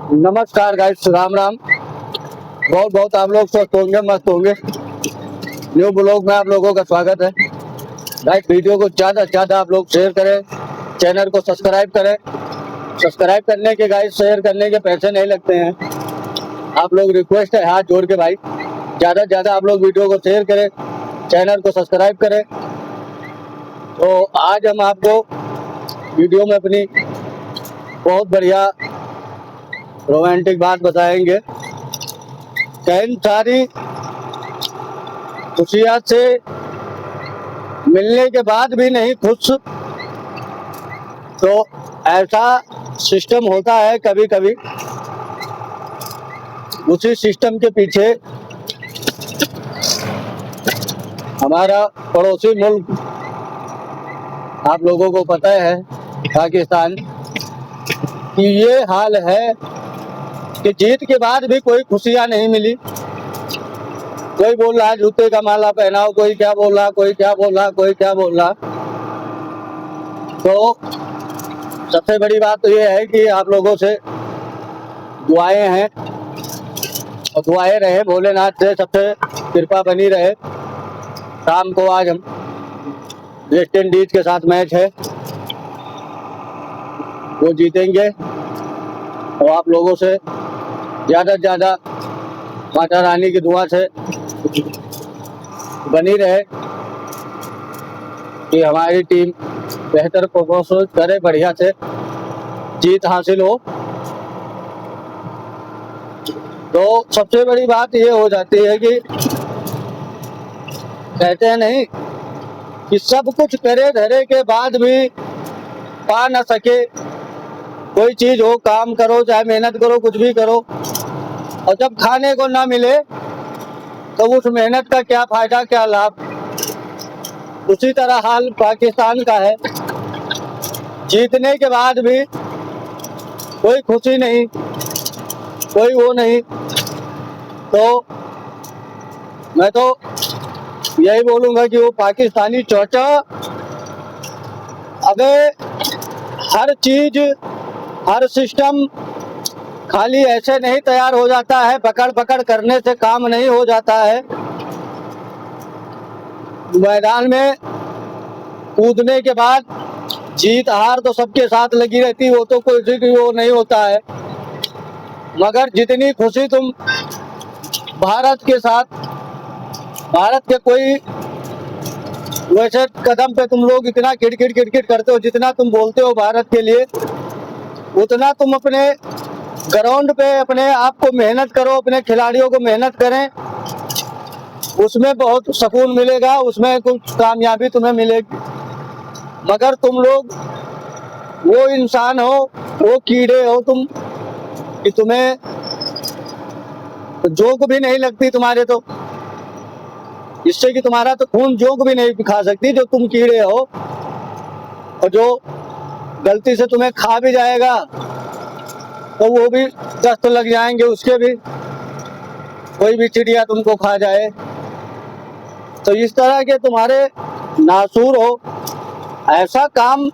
नमस्कार गाइस, राम राम। बहुत बहुत आप लोग स्वस्थ होंगे, मस्त होंगे। न्यू ब्लॉग में आप लोगों का स्वागत है। गाइस, वीडियो को ज़्यादा से ज़्यादा आप लोग शेयर करें, चैनल को सब्सक्राइब करें। सब्सक्राइब करने के गाइस, शेयर करने के पैसे नहीं लगते हैं। आप लोग रिक्वेस्ट है हाथ जोड़ के भाई, ज़्यादा से ज़्यादा आप लोग वीडियो को शेयर करें, चैनल को सब्सक्राइब करें। तो आज हम आपको वीडियो में अपनी बहुत बढ़िया रोमांटिक बात बताएंगे। कई सारी खुशियाँ से मिलने के बाद भी नहीं खुश, तो ऐसा सिस्टम होता है कभी कभी। उसी सिस्टम के पीछे हमारा पड़ोसी मुल्क, आप लोगों को पता है, पाकिस्तान की ये हाल है कि जीत के बाद भी कोई खुशियाँ नहीं मिली। कोई बोल रहा है जूते का माला पहनाओ, कोई क्या बोल रहा, कोई क्या बोल रहा, कोई क्या बोल रहा। तो सबसे बड़ी बात तो ये है कि आप लोगों से दुआएं हैं और दुआएं रहे, भोलेनाथ से सबसे कृपा बनी रहे। शाम को आज हम वेस्ट इंडीज के साथ मैच है, वो जीतेंगे। और आप लोगों से ज़्यादा से ज़्यादा माता रानी की दुआ से बनी रहे कि हमारी टीम बेहतर परफॉर्मेंस करे, बढ़िया से जीत हासिल हो। तो सबसे बड़ी बात ये हो जाती है कि कहते हैं नहीं कि सब कुछ करे धरे के बाद भी पा न सके कोई चीज हो, काम करो चाहे मेहनत करो, कुछ भी करो, और जब खाने को ना मिले तो उस मेहनत का क्या फायदा, क्या लाभ। उसी तरह हाल पाकिस्तान का है। जीतने के बाद भी कोई खुशी नहीं, कोई वो नहीं। तो मैं तो यही बोलूंगा कि वो पाकिस्तानी चौचा, अबे हर चीज, हर सिस्टम खाली ऐसे नहीं तैयार हो जाता है, पकड़ पकड़ करने से काम नहीं हो जाता है। मैदान में कूदने के बाद जीत हार तो सबके साथ लगी रहती, वो तो कोई की वो नहीं होता है। मगर जितनी खुशी तुम भारत के साथ, भारत के कोई वैसे कदम पे तुम लोग इतना किटकिट करते हो, जितना तुम बोलते हो भारत के लिए, उतना तुम अपने ग्राउंड पे अपने आप को मेहनत करो, अपने खिलाड़ियों को मेहनत करें, उसमें बहुत सुकून मिलेगा, उसमें कुछ कामयाबी तुम्हें मिलेगी। मगर तुम लोग वो इंसान हो, वो कीड़े हो तुम, कि तुम्हें जोक भी नहीं लगती तुम्हारे, तो इससे कि तुम्हारा तो खून जोक भी नहीं खा सकती जो तुम कीड़े हो। और जो गलती से तुम्हें खा भी जाएगा तो वो भी दस्त लग जाएंगे, उसके भी, कोई भी चिड़िया तुमको खा जाए। तो इस तरह के तुम्हारे नासूर हो, ऐसा काम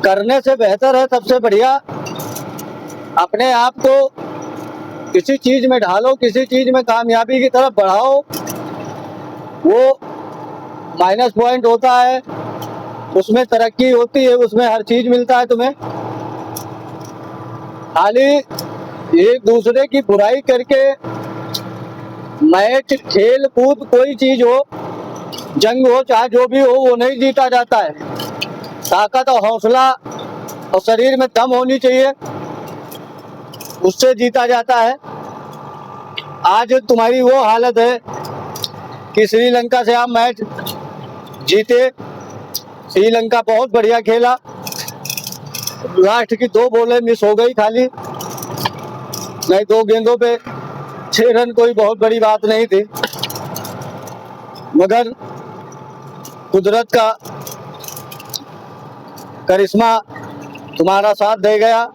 करने से बेहतर है, सबसे बढ़िया अपने आप को किसी चीज में ढालो, किसी चीज में कामयाबी की तरफ बढ़ाओ। वो माइनस पॉइंट होता है, उसमें तरक्की होती है, उसमें हर चीज मिलता है तुम्हें। खाली एक दूसरे की बुराई करके मैच, खेल कूद, कोई चीज हो, जंग हो, चाहे जो भी हो, वो नहीं जीता जाता है। ताकत और हौसला और शरीर में दम होनी चाहिए, उससे जीता जाता है। आज तुम्हारी वो हालत है कि श्रीलंका से आप मैच जीते, श्रीलंका बहुत बढ़िया खेला, लास्ट की 2 बॉलें मिस हो गई खाली, नहीं 2 गेंदों पे 6 रन, कोई बहुत बड़ी बात नहीं थी। मगर कुदरत का करिश्मा तुम्हारा साथ दे गया,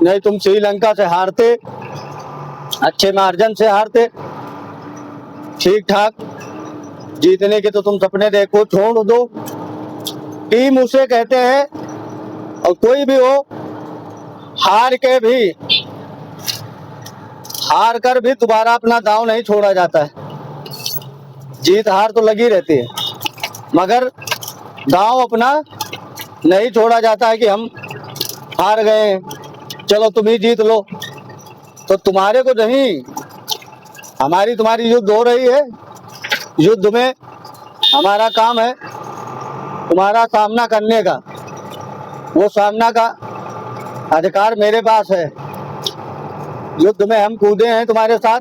नहीं तुम श्रीलंका से हारते, अच्छे मार्जिन से हारते। ठीक ठाक जीतने के तो तुम सपने देखो, छोड़ दो। टीम उसे कहते हैं, और कोई भी हो, हार कर भी दोबारा अपना दांव नहीं छोड़ा जाता है। जीत हार तो लगी रहती है, मगर दांव अपना नहीं छोड़ा जाता है कि हम हार गए हैं, चलो तुम ही जीत लो। तो तुम्हारे को नहीं, हमारी तुम्हारी युद्ध हो रही है। युद्ध में हमारा काम है तुम्हारा सामना करने का, वो सामना का अधिकार मेरे पास है। युद्ध में हम कूदे हैं तुम्हारे साथ,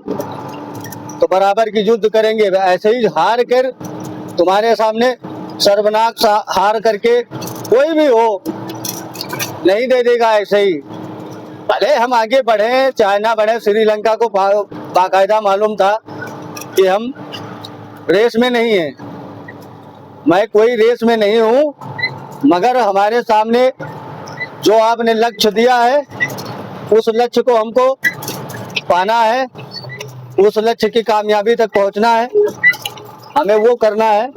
तो बराबर की युद्ध करेंगे। ऐसे ही हार कर तुम्हारे सामने सर्वनाक हार करके कोई भी हो नहीं दे देगा। ऐसे ही भले हम आगे बढ़े चाहे ना बढ़े, श्रीलंका को बाकायदा मालूम था कि हम रेस में नहीं है। मैं कोई रेस में नहीं हूँ, मगर हमारे सामने जो आपने लक्ष्य दिया है उस लक्ष्य को हमको पाना है, उस लक्ष्य की कामयाबी तक पहुंचना है। हमें वो करना है,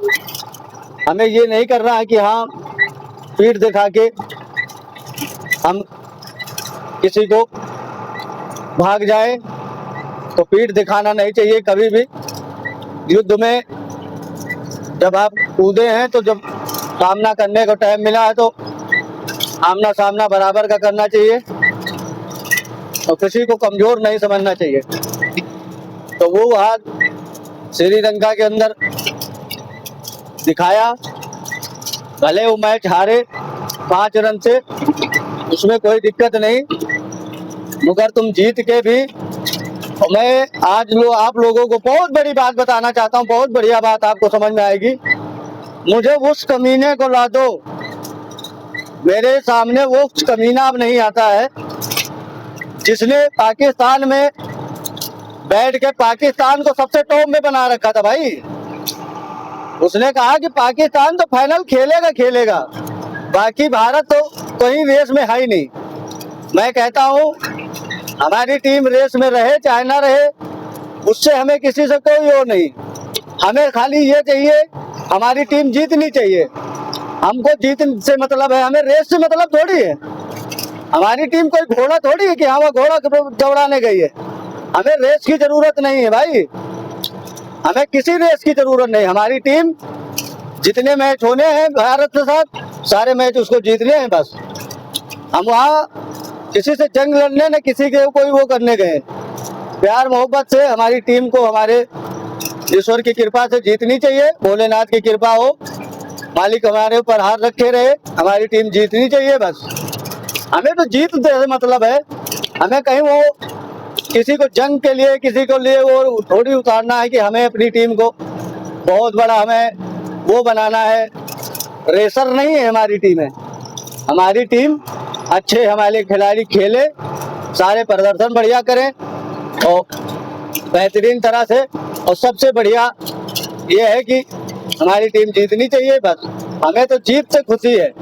हमें ये नहीं करना है कि हाँ पीठ दिखा के हम किसी को भाग जाए। तो पीठ दिखाना नहीं चाहिए कभी भी। युद्ध में जब आप कूदे हैं तो जब सामना करने का टाइम मिला है तो आमना सामना बराबर का करना चाहिए और किसी को कमजोर नहीं समझना चाहिए। तो वो हाथ श्रीलंका के अंदर दिखाया। भले वो मैच हारे 5 रन से, उसमें कोई दिक्कत नहीं, मगर तुम जीत के भी। मैं आज आप लोगों को बहुत बड़ी बात बताना चाहता हूँ, बहुत बढ़िया बात आपको समझ में आएगी। मुझे उस कमीने को ला दो, मेरे सामने वो कमीना अब नहीं आता है जिसने पाकिस्तान में बैठ के पाकिस्तान को सबसे टॉप में बना रखा था। भाई उसने कहा कि पाकिस्तान तो फाइनल खेलेगा, बाकी भारत तो कहीं रेस में है ही नहीं। मैं कहता हूँ हमारी टीम रेस में रहे चाहे ना रहे, उससे हमें किसी से कोई वो नहीं। हमें खाली ये चाहिए हमारी टीम जीतनी चाहिए। हमको जीत से मतलब है, हमें रेस से मतलब थोड़ी है। हमारी टीम कोई घोड़ा थोड़ी है कि हाँ वो घोड़ा दौड़ाने गई है। हमें रेस की जरूरत नहीं है भाई, हमें किसी रेस की जरूरत नहीं। हमारी टीम जितने मैच होने हैं भारत के साथ सारे मैच उसको जीतने हैं बस। हम वहाँ किसी से जंग लड़ने न किसी के कोई वो करने गए। प्यार मोहब्बत से हमारी टीम को हमारे ईश्वर की कृपा से जीतनी चाहिए, भोलेनाथ की कृपा हो, मालिक हमारे ऊपर हाथ रखे रहे, हमारी टीम जीतनी चाहिए बस। हमें तो जीत से मतलब है, हमें कहीं वो किसी को जंग के लिए किसी को लिए वो थोड़ी उतारना है कि हमें अपनी टीम को बहुत बड़ा हमें वो बनाना है। रेसर नहीं है हमारी टीम है। हमारी टीम अच्छे हमारे खिलाड़ी खेले, सारे प्रदर्शन बढ़िया करें और बेहतरीन तरह से। और सबसे बढ़िया ये है कि हमारी टीम जीतनी चाहिए बस। हमें तो जीत से खुशी है,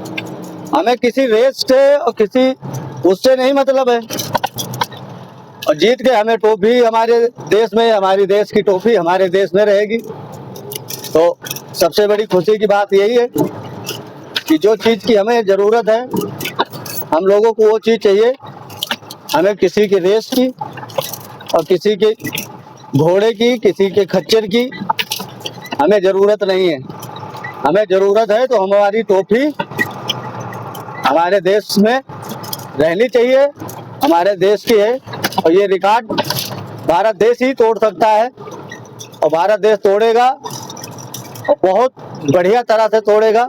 हमें किसी रेस से और किसी उससे नहीं मतलब है। और जीत के हमें ट्रॉफी हमारे देश में, हमारी देश की ट्रॉफी हमारे देश में रहेगी। तो सबसे बड़ी खुशी की बात यही है कि जो चीज़ की हमें ज़रूरत है हम लोगों को वो चीज़ चाहिए। हमें किसी की रेस की और किसी के घोड़े की, किसी के खच्चर की हमें ज़रूरत नहीं है। हमें ज़रूरत है तो हमारी ट्रॉफी हमारे देश में रहनी चाहिए, हमारे देश की है। और ये रिकॉर्ड भारत देश ही तोड़ सकता है और भारत देश तोड़ेगा और बहुत बढ़िया तरह से तोड़ेगा।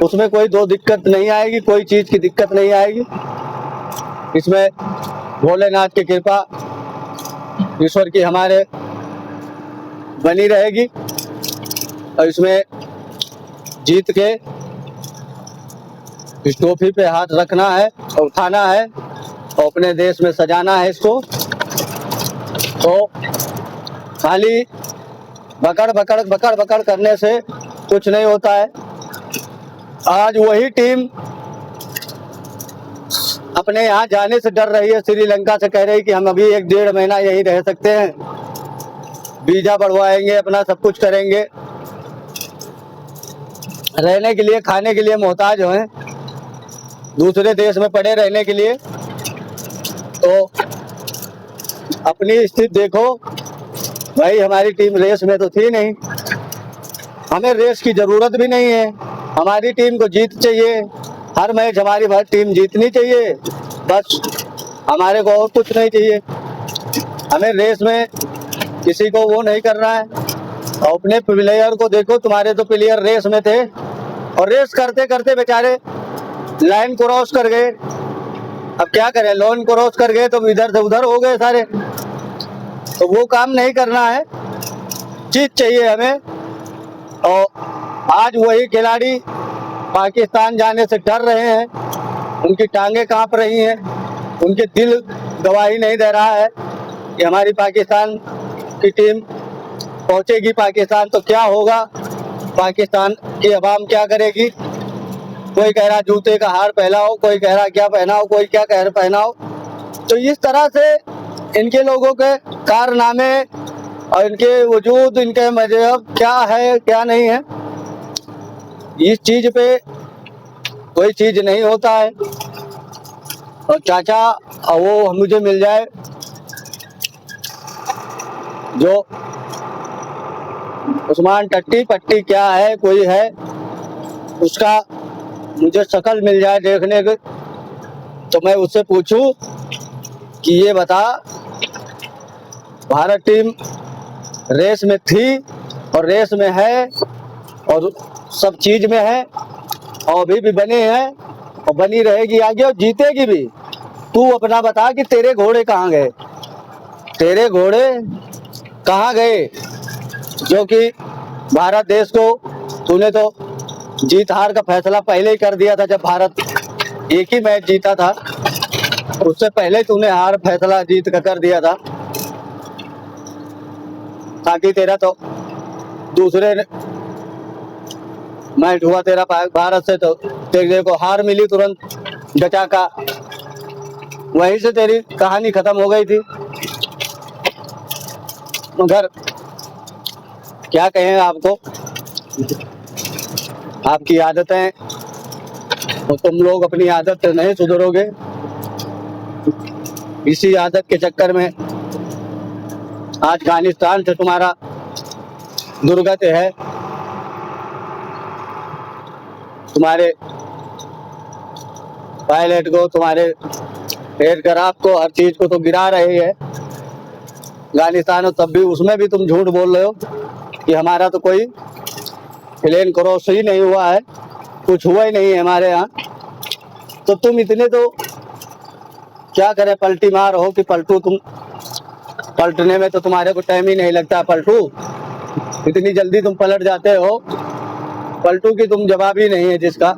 उसमें कोई दो दिक्कत नहीं आएगी, कोई चीज़ की दिक्कत नहीं आएगी। इसमें भोलेनाथ की कृपा, ईश्वर की हमारे बनी रहेगी और इसमें जीत के इस ट्रॉफी पे हाथ रखना है और उठाना है और अपने देश में सजाना है इसको। तो खाली बकड़ करने से कुछ नहीं होता है। आज वही टीम अपने यहाँ जाने से डर रही है, श्रीलंका से कह रही कि हम अभी 1-1.5 महीना यहीं रह सकते हैं, वीजा बढ़वाएंगे, अपना सब कुछ करेंगे। रहने के लिए खाने के लिए मोहताज हैं, दूसरे देश में पड़े रहने के लिए। तो अपनी स्थिति देखो भाई, हमारी टीम रेस में तो थी नहीं, हमें रेस की जरूरत भी नहीं है। हमारी टीम को जीत चाहिए, हर मैच हमारी टीम जीतनी चाहिए, बस हमारे को और कुछ नहीं चाहिए। हमें रेस में किसी को वो नहीं करना है। और अपने प्लेयर को देखो, तुम्हारे तो प्लेयर रेस में थे और रेस करते करते बेचारे लाइन क्रॉस कर गए। अब क्या करें, लाइन क्रॉस कर गए तो इधर से उधर हो गए सारे, तो वो काम नहीं करना है। जीत चाहिए हमें। और आज वही खिलाड़ी पाकिस्तान जाने से डर रहे हैं, उनकी टांगे कांप रही हैं, उनके दिल गवाही नहीं दे रहा है कि हमारी पाकिस्तान की टीम पहुंचेगी पाकिस्तान तो क्या होगा, पाकिस्तान की अवाम क्या करेगी। कोई कह रहा जूते का हार पहनाओ, कोई कह रहा क्या पहनाओ, कोई क्या कह रहा पहनाओ। तो इस तरह से इनके लोगों के कारनामे और इनके वजूद, इनके मजहब क्या है क्या नहीं है, इस चीज पे कोई चीज नहीं होता है। और चाचा वो मुझे मिल जाए जो उस्मान टट्टी पट्टी क्या है कोई है, उसका मुझे शक्ल मिल जाए देखने को, तो मैं उससे पूछूं कि ये बता, भारत टीम रेस में थी और रेस में है और सब चीज में है और अभी भी बने हैं और बनी रहेगी आगे और जीतेगी भी। तू अपना बता कि तेरे घोड़े कहाँ गए, तेरे घोड़े कहाँ गए, जो कि भारत देश को तूने तो जीत हार का फैसला पहले ही कर दिया था। जब भारत एक ही मैच जीता था, उससे पहले तूने हार फैसला जीत का कर दिया था, ताकि तेरा तो दूसरे मैच हुआ तेरा भारत से, तो तेरे को हार मिली तुरंत डचा का, वहीं से तेरी कहानी खत्म हो गई थी। मगर क्या कहें आपको, आपकी आदतें, तो तुम लोग अपनी आदत से नहीं सुधरोगे। इसी आदत के चक्कर में आज अफगानिस्तान से तुम्हारा दुर्गत है। तुम्हारे पायलट को, तुम्हारे एयरक्राफ्ट को, हर चीज को तो गिरा रही है अफगानिस्तान, और तब भी उसमें भी तुम झूठ बोल रहे हो कि हमारा तो कोई प्लेन क्रॉस ही नहीं हुआ है, कुछ हुआ ही नहीं है हमारे यहाँ। तो तुम इतने तो क्या करें, पलटी मार हो कि पलटू, तुम पलटने में तो तुम्हारे को टाइम ही नहीं लगता पलटू, इतनी जल्दी तुम पलट जाते हो। पलटू की तुम जवाब ही नहीं है जिसका,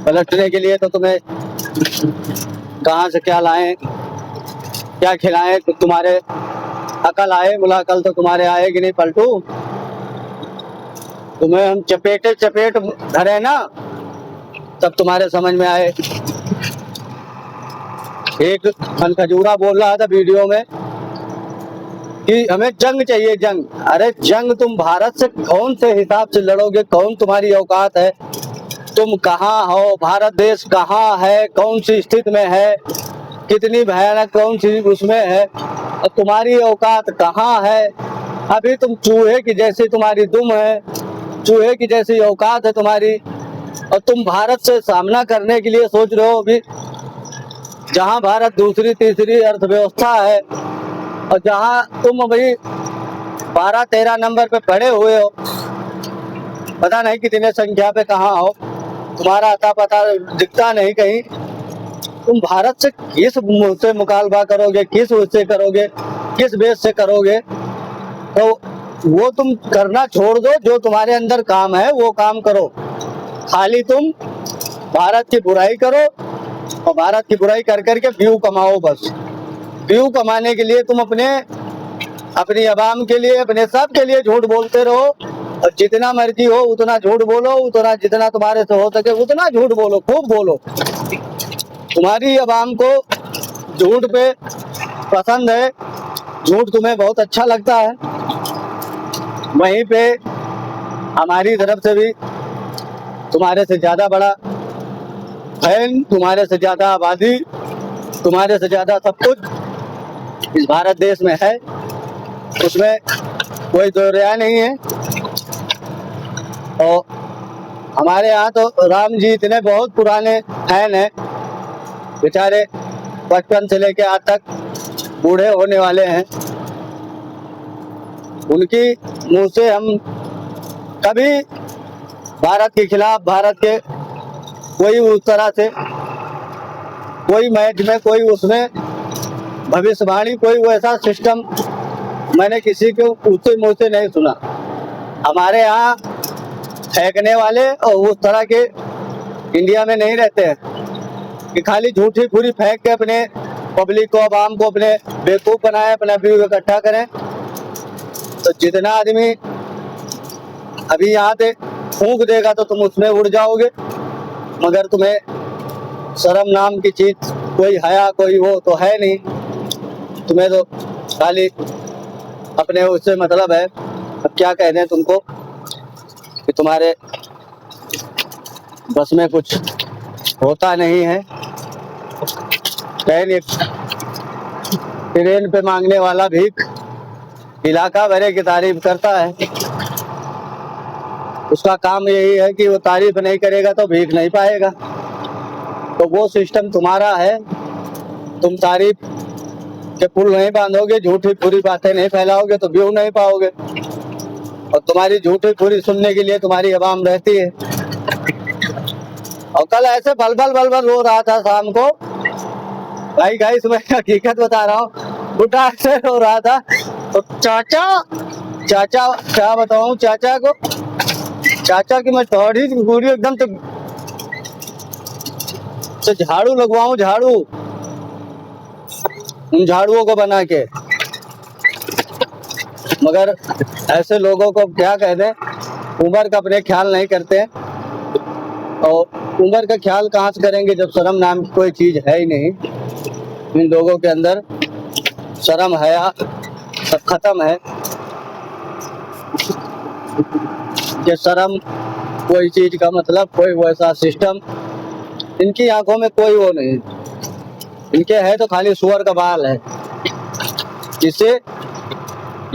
पलटने के लिए तो तुम्हें कहाँ से क्या लाएं, क्या खिलाएं, तो तुम्हारे अकल आए, मुला अकल तो तुम्हारे आएगी नहीं पलटू। तुम्हें हम चपेटे चपेट धरे ना, तब तुम्हारे समझ में आए। एक खजूरा बोल रहा था वीडियो में कि हमें जंग चाहिए, जंग। अरे जंग तुम भारत से कौन से हिसाब से लड़ोगे, कौन तुम्हारी औकात है, तुम कहाँ हो, भारत देश कहाँ है, कौन सी स्थिति में है, कितनी भयानक कौन सी उसमें है, और तुम्हारी औकात कहाँ है। अभी तुम चूहे की जैसी तुम्हारी दुम है, चूहे की जैसी औकात है तुम्हारी, और तुम भारत से सामना करने के लिए सोच रहे हो। अभी जहां भारत दूसरी तीसरी अर्थव्यवस्था है और जहां तुम अभी 12-13 नंबर पे पड़े हुए हो, पता नहीं कितने संख्या पे कहाँ हो, तुम्हारा अता पता दिखता नहीं कहीं। तुम भारत से किस मुंह से मुकालबा करोगे, किस उससे करोगे, किस बेस से करोगे। तो वो तुम करना छोड़ दो, जो तुम्हारे अंदर काम है वो काम करो। खाली तुम भारत की बुराई करो और भारत की बुराई कर करके व्यू कमाओ। बस व्यू कमाने के लिए तुम अपनी आवाम के लिए, अपने सब के लिए झूठ बोलते रहो, और जितना मर्जी हो उतना झूठ बोलो, उतना जितना तुम्हारे से हो सके उतना झूठ बोलो, खूब बोलो। तुम्हारी आवाम को झूठ पे पसंद है, झूठ तुम्हें बहुत अच्छा लगता है। वहीं पे हमारी तरफ से भी तुम्हारे से ज्यादा बड़ा फैन, तुम्हारे से ज्यादा आबादी तुम्हारे से ज्यादा सब कुछ इस भारत देश में है, उसमें कोई दो राय नहीं है। और हमारे यहाँ तो राम जी इतने बहुत पुराने फैन हैं, बेचारे बचपन से लेके आज तक बूढ़े होने वाले हैं। उनकी मुंह से हम कभी भारत के खिलाफ, भारत के कोई उस तरह से कोई मैच में, कोई उसमें भविष्यवाणी, कोई वैसा सिस्टम मैंने किसी के उससे मुंह से नहीं सुना। हमारे यहाँ फेंकने वाले और उस तरह के इंडिया में नहीं रहते हैं कि खाली झूठी पूरी फेंक के अपने पब्लिक को, आवाम को अपने बेवकूफ़ बनाए, अपना व्यू इकट्ठा करें। तो जितना आदमी अभी यहाँ से फूंक देगा तो तुम उसमें उड़ जाओगे, मगर तुम्हें शर्म नाम की चीज, कोई हया, कोई वो तो है नहीं। तुम्हें तो खाली अपने उससे मतलब है। अब क्या कह दें तुमको कि तुम्हारे बस में कुछ होता नहीं है। ट्रेन पे मांगने वाला भीख इलाका भरे की तारीफ करता है। उसका काम यही है कि वो तारीफ नहीं करेगा तो भीख नहीं पाएगा। तो वो सिस्टम तुम्हारा है। तुम तारीफ के पुल नहीं बांधोगे, झूठी पूरी बातें नहीं फैलाओगे तो व्यू नहीं पाओगे। और तुम्हारी झूठी पूरी सुनने के लिए तुम्हारी आवाम रहती है। और कल ऐसे बलबल रो रहा था शाम को, भाई गाइस मैं हकीकत बता रहा हूँ, बुढ़ा ऐसे रो रहा था। तो चाचा क्या बताऊं चाचा की मैं थोड़ी पूरी एकदम से झाड़ू लगवाऊं, झाड़ू उन झाड़ुओं को बना के। मगर ऐसे लोगों को क्या कह दें, उम्र का अपने ख्याल नहीं करते। और उम्र का ख्याल कहाँ से करेंगे जब शर्म नाम की कोई चीज है ही नहीं। इन लोगों के अंदर शर्म हया सब खत्म है। कि शर्म कोई चीज का मतलब, कोई वैसा सिस्टम इनकी आंखों में कोई वो नहीं। इनके है तो खाली सुअर का बाल है, जिससे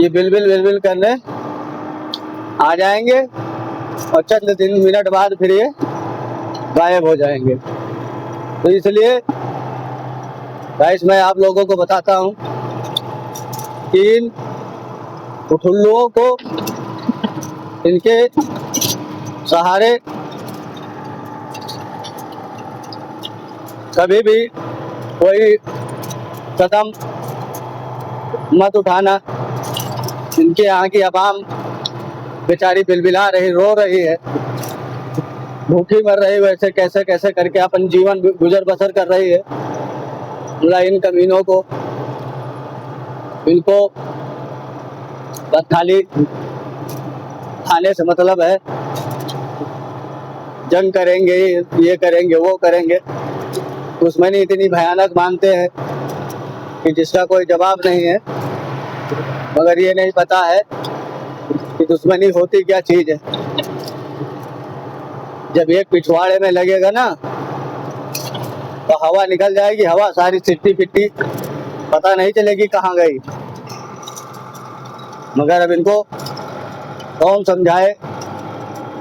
ये बिलबिल करने आ जाएंगे और चंद दिन मिनट बाद फिर ये गायब हो जाएंगे। तो इसलिए गाइस मैं आप लोगों को बताता हूँ कि इन उठुल्लुओं को, इनके सहारे कभी भी कोई कदम मत उठाना। इनके यहाँ की आवाम बेचारी बिलबिला रही, रो रही है, भूखी मर रही, वैसे कैसे कैसे करके अपन जीवन गुजर बसर कर रही है। इन कमीनों को, इनको बस खाली खाने से मतलब है। जंग करेंगे, ये करेंगे, वो करेंगे। दुश्मनी इतनी भयानक मानते हैं कि जिसका कोई जवाब नहीं है। मगर ये नहीं पता है कि दुश्मनी होती क्या चीज है। जब एक पिछवाड़े में लगेगा ना तो हवा निकल जाएगी, हवा सारी सिट्टी पिट्टी पता नहीं चलेगी कहाँ गई। मगर अब इनको कौन समझाए,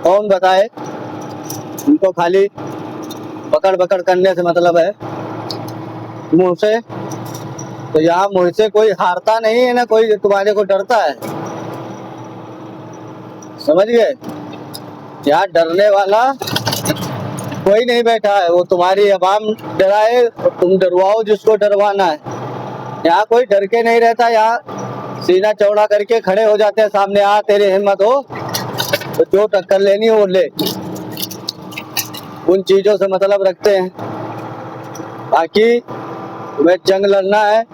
कौन बताए। इनको खाली पकड़ पकड़ करने से मतलब है मुंह से। तो यहाँ मुंह से कोई हारता नहीं है ना, कोई तुम्हारे को डरता है, समझ गए। यहाँ डरने वाला कोई नहीं बैठा है। वो तुम्हारी आवाम डराए और तुम डरवाओ जिसको डरवाना है। यहाँ कोई डर के नहीं रहता। यहाँ सीना चौड़ा करके खड़े हो जाते हैं सामने, आ तेरी हिम्मत हो तो जो टक्कर लेनी हो ले। उन चीजों से मतलब रखते हैं। बाकी तुम्हें जंग लड़ना है,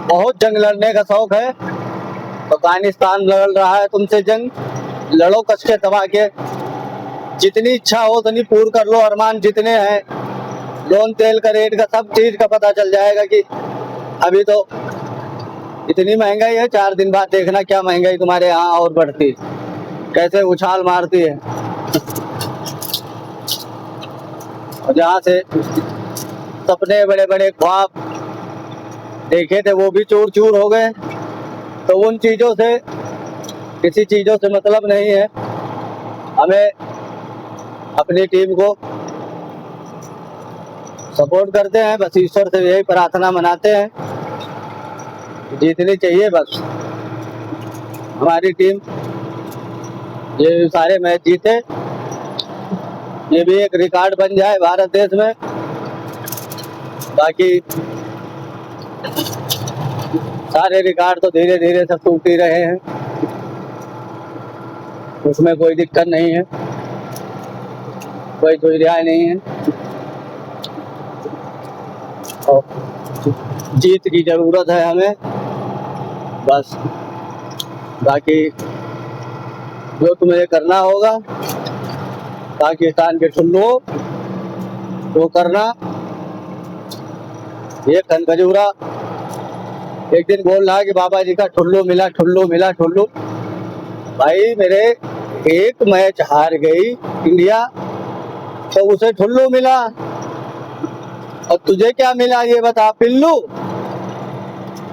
बहुत जंग लड़ने का शौक है। अफगानिस्तान लड़ रहा है तुमसे जंग, लड़ो कस के दबा के। जितनी इच्छा हो उतनी पूर्ण कर लो, अरमान जितने हैं। लोन तेल का रेट का सब चीज का पता चल जाएगा कि अभी तो इतनी महंगाई है, 4 दिन बाद देखना क्या महंगाई तुम्हारे यहाँ और बढ़ती, कैसे उछाल मारती है। और जहाँ से सपने, बड़े बड़े ख्वाब देखे थे वो भी चूर चूर हो गए। तो उन चीज़ों से, किसी चीज़ों से मतलब नहीं है। हमें अपनी टीम को सपोर्ट करते हैं, बस ईश्वर से यही प्रार्थना मनाते हैं, जीतनी चाहिए बस हमारी टीम, ये सारे मैच जीते, ये भी एक रिकॉर्ड बन जाए भारत देश में। बाकी सारे रिकॉर्ड तो धीरे धीरे सब टूट ही रहे हैं, उसमें कोई दिक्कत नहीं है, कोई दुविधा नहीं है। और जीत की जरूरत है हमें बस। बाकी जो तुम्हें करना होगा पाकिस्तान के ठुल्लू वो करना। ये कनखजूरा एक दिन बोल रहा कि बाबा जी का ठुल्लू मिला, ठुल्लू मिला, ठुल्लू। भाई मेरे एक मैच हार गई इंडिया तो उसे ठुल्लू मिला, और तुझे क्या मिला ये बता? पिल्लू,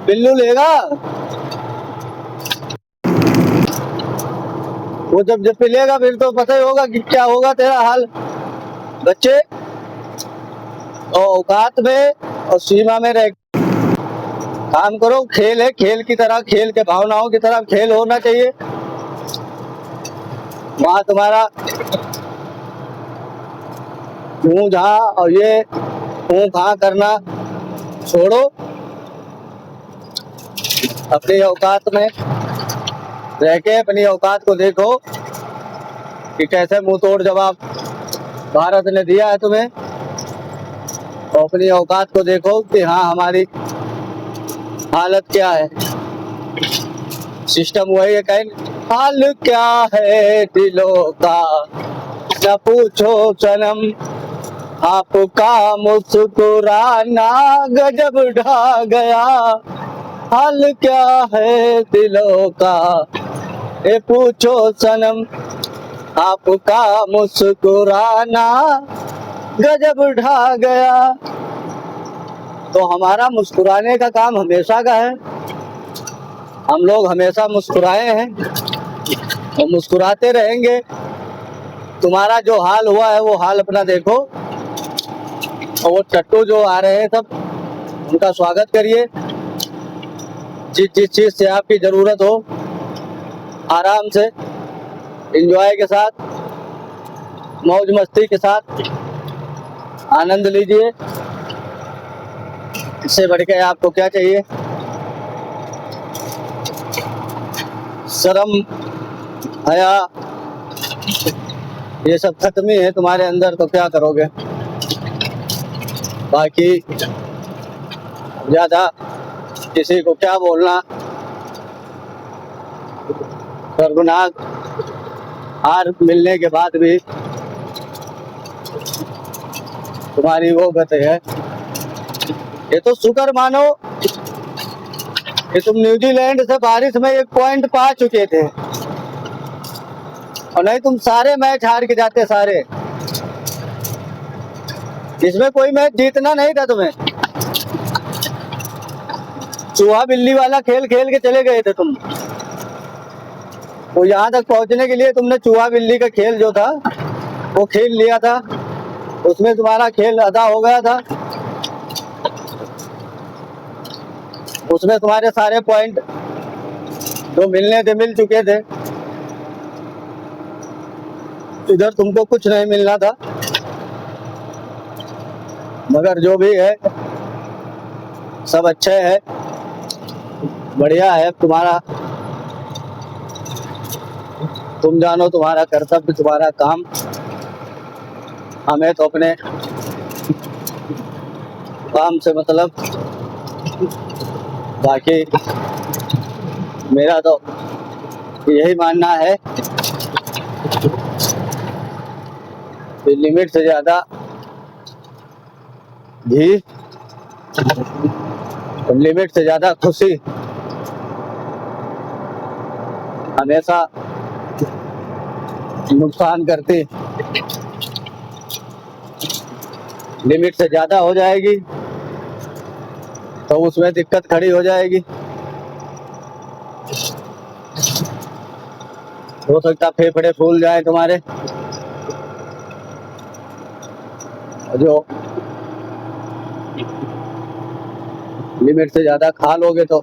पिल्लू लेगा वो, जब जब पिलेगा फिर तो पता ही होगा कि क्या होगा तेरा हाल। बच्चे और औकात में और सीमा में रह काम करो। खेल है, खेल की तरह, खेल के भावनाओं की तरह खेल होना चाहिए। वहां तुम्हारा यूं जहाँ और ये ऊँ कहाँ करना छोड़ो, अपनी औकात में रह के अपनी औकात को देखो कि कैसे मुंह तोड़ जवाब भारत ने दिया है तुम्हें, और अपनी औकात को देखो कि हाँ हमारी हालत क्या है। सिस्टम वही है, कहीं हाल क्या है दिलों का न पूछो सनम, आपका मुस्कुराना गजब ढा गया। हाल क्या है दिलों का ये पूछो सनम, आपका मुस्कुराना गजब ढा गया। तो हमारा मुस्कुराने का काम हमेशा का है, हम लोग हमेशा मुस्कुराए हैं और मुस्कुराते रहेंगे। तुम्हारा जो हाल हुआ है वो हाल अपना देखो, और वो टट्टू जो आ रहे हैं सब उनका स्वागत करिए। जिस चीज से आपकी जरूरत हो आराम से, एंजॉय के साथ, मौज मस्ती के साथ आनंद लीजिए। इससे बढ़ के आपको क्या चाहिए? शर्म, हया, ये सब खत्म ही है तुम्हारे अंदर, तो क्या करोगे? बाकी ज्यादा किसी को क्या बोलना, शर्मनाक हार मिलने के बाद भी तुम्हारी वो गति है। ये तो शुक्र मानो कि तुम न्यूजीलैंड से बारिश में 1 पॉइंट पा चुके थे, और नहीं तुम सारे मैच हार के जाते सारे। इसमें कोई मैच जीतना नहीं था तुम्हें। चूहा बिल्ली वाला खेल खेल के चले गए थे तुम। वो यहाँ तक पहुंचने के लिए तुमने चूहा बिल्ली का खेल जो था वो खेल लिया था, उसमें तुम्हारा खेल अदा हो गया था, उसमें तुम्हारे सारे पॉइंट जो मिलने थे मिल चुके थे। इधर तुमको कुछ नहीं मिलना था, मगर जो भी है सब अच्छे है, बढ़िया है तुम्हारा। तुम जानो तुम्हारा कर्तव्य, तुम्हारा काम। हमें तो अपने काम से मतलब। बाकी मेरा तो यही मानना है कि लिमिट से ज्यादा भी, लिमिट से ज्यादा खुशी हमेशा नुकसान करती। लिमिट से ज़्यादा हो जाएगी तो उसमें दिक्कत खड़ी हो जाएगी। हो सकता फेफड़े फूल जाए तुम्हारे। जो लिमिट से ज़्यादा खा लोगे तो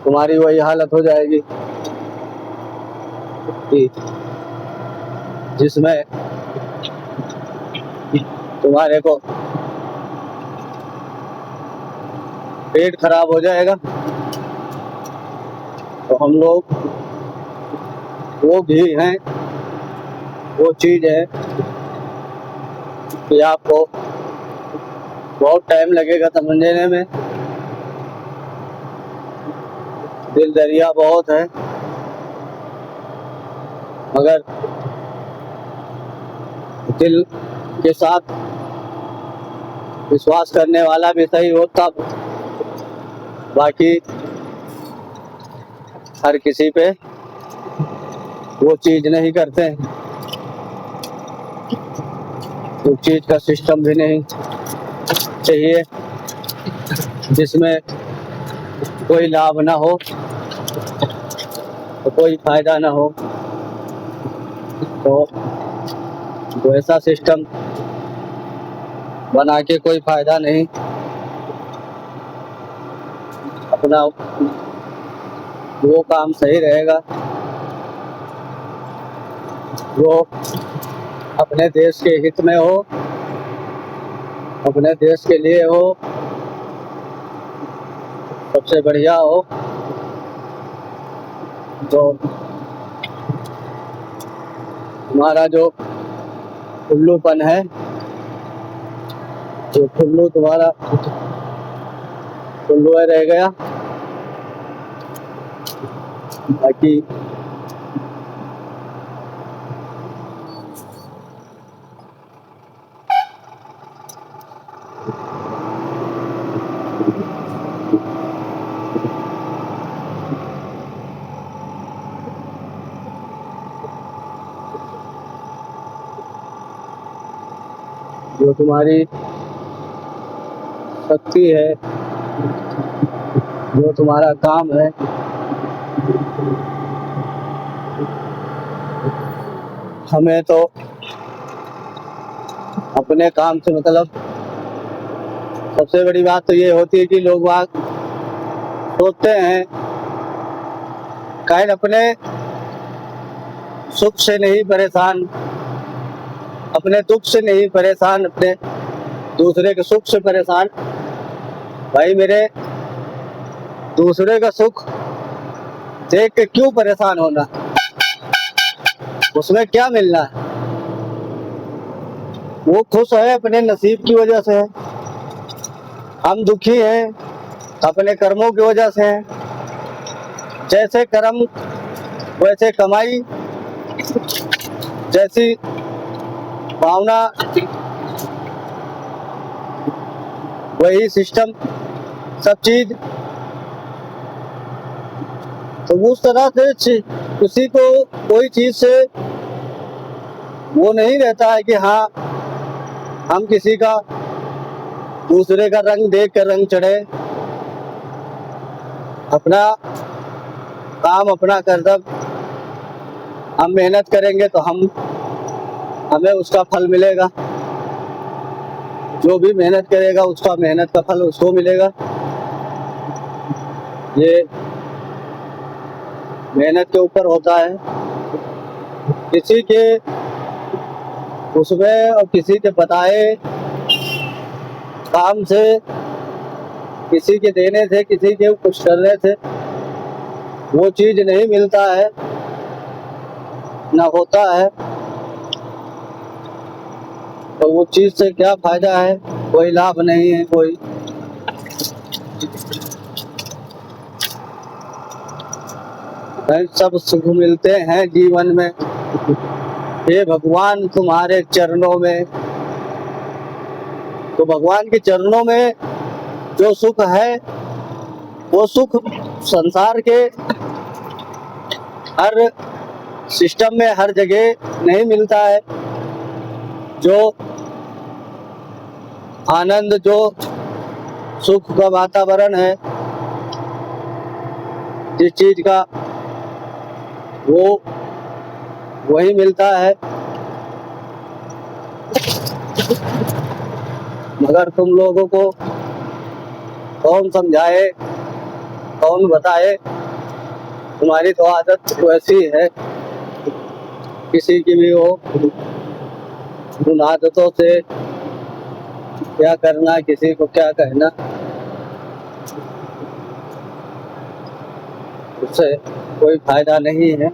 तुम्हारी वही हालत हो जाएगी कि जिसमें तुम्हारे को पेट खराब हो जाएगा। तो हम लोग वो घी हैं, वो चीज़ है कि आपको बहुत टाइम लगेगा समझने में। दिल दरिया बहुत है, मगर दिल के साथ विश्वास करने वाला भी सही हो तब। बाकी हर किसी पे वो चीज़ नहीं करते हैं, तो चीज़ का सिस्टम भी नहीं चाहिए जिसमें कोई लाभ ना हो तो कोई फायदा ना हो। तो ऐसा सिस्टम बना के कोई फायदा नहीं। अपना वो काम सही रहेगा वो अपने देश के हित में हो, अपने देश के लिए हो, सबसे बढ़िया हो। तो तुम्हारा जो उल्लूपन है, जो उल्लू तुम्हारा उल्लू रह गया। बाकी जो तुम्हारी शक्ति है, जो तुम्हारा काम है, हमें तो अपने काम से मतलब। सबसे बड़ी बात तो ये होती है कि लोग वहाँ सोचते हैं काहे अपने सुख से नहीं परेशान, अपने दुख से नहीं परेशान, अपने दूसरे के सुख से परेशान। भाई मेरे दूसरे का सुख देख के क्यों परेशान होना, उसमें क्या मिलना है। वो खुश है अपने नसीब की वजह से है, हम दुखी हैं अपने कर्मों की वजह से हैं। जैसे कर्म वैसे कमाई, जैसी भावना वही सिस्टम, सब चीज। तो उस तरह से किसी को कोई चीज से वो नहीं रहता है कि हाँ हम किसी का दूसरे का रंग देख कर रंग चढ़े। अपना काम, अपना कर्तव्य हम मेहनत करेंगे तो हमें उसका फल मिलेगा। जो भी मेहनत करेगा उसका मेहनत का फल उसको मिलेगा। ये मेहनत के ऊपर होता है। किसी के उसमें और किसी के बताए काम से, किसी के देने से, किसी के कुछ करने से वो चीज नहीं मिलता है, ना होता है। तो वो चीज से क्या फायदा है, कोई लाभ नहीं है। कोई सब सुख मिलते हैं जीवन में हे भगवान तुम्हारे चरणों में। तो भगवान के चरणों में जो सुख है वो सुख संसार के हर सिस्टम में हर जगह नहीं मिलता है। जो आनंद, जो सुख का वातावरण है जिस चीज का, वो वही मिलता है। मगर तुम लोगों को कौन समझाए, कौन बताए, तुम्हारी तो आदत वैसी है, किसी की भी हो, उन आदतों से क्या करना, किसी को क्या कहना, उससे कोई फायदा नहीं है।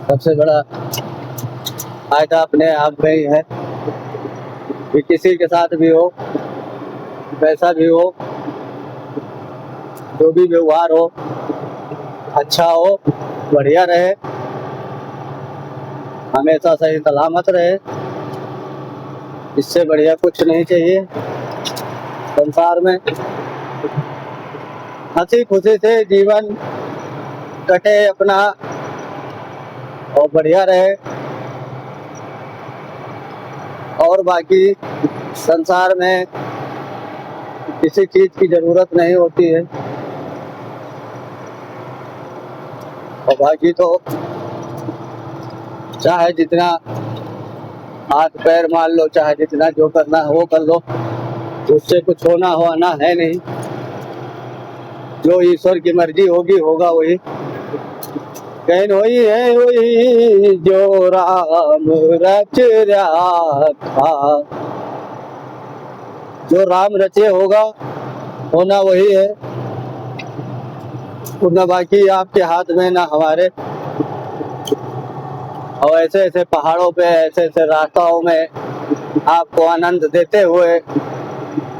सबसे बड़ा फायदा अपने आप में ही है कि किसी के साथ भी हो, वैसा भी हो, जो भी व्यवहार हो, अच्छा हो, बढ़िया रहे, हमेशा सही सलामत रहे। इससे बढ़िया कुछ नहीं चाहिए संसार में। हंसी खुशी से जीवन कटे अपना और बढ़िया रहे, और बाकी संसार में किसी चीज की जरूरत नहीं होती है। और बाकी तो चाहे जितना हाथ पैर मार लो, चाहे जितना जो करना है वो कर लो, उससे कुछ होना होना है नहीं। जो ईश्वर की मर्जी होगी होगा वही। कहन वही है वही जो राम रच रखा, जो राम रचे होगा, होना वही है। ना बाकी आपके हाथ में ना हमारे। और ऐसे ऐसे पहाड़ों पे, ऐसे ऐसे रास्ताओं में आपको आनंद देते हुए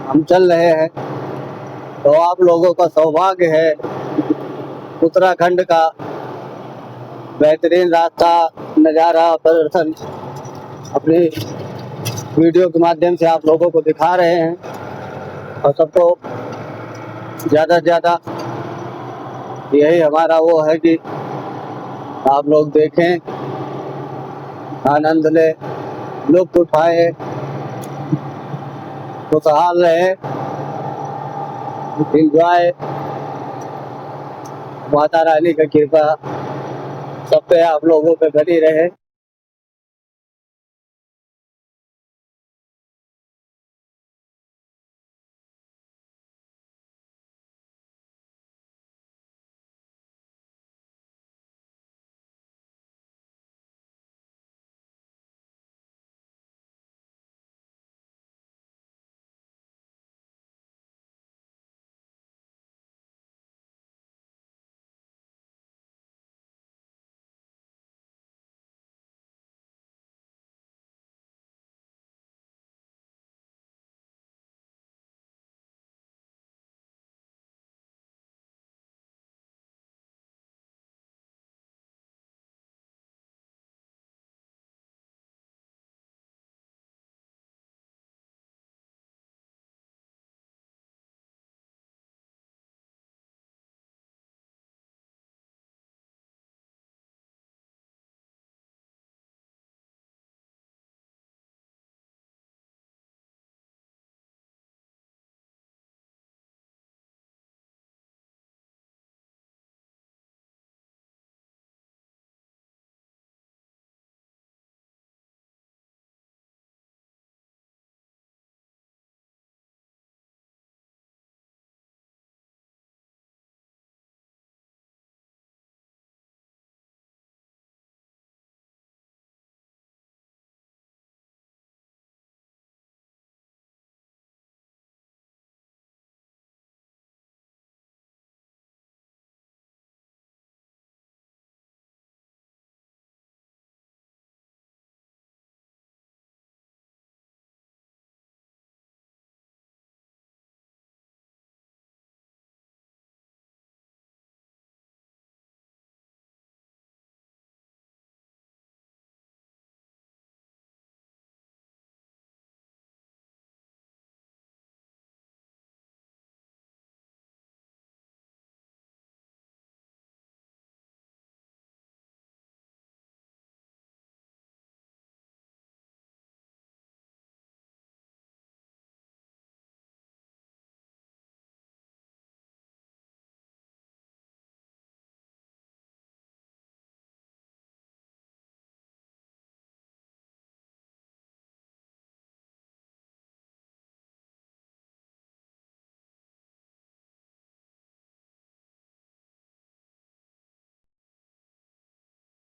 हम चल रहे हैं। तो आप लोगों का सौभाग्य है उत्तराखंड का बेहतरीन रास्ता, नज़ारा, प्रदर्शन अपनी वीडियो के माध्यम से आप लोगों को दिखा रहे हैं। और सबको ज़्यादा से ज़्यादा यही हमारा वो है कि आप लोग देखें, आनंद ले, लुत्फ उठाए, खुशहाल रहे, एंजॉय। माता रानी की कृपा सब पे आप लोगों पे बनी रहे।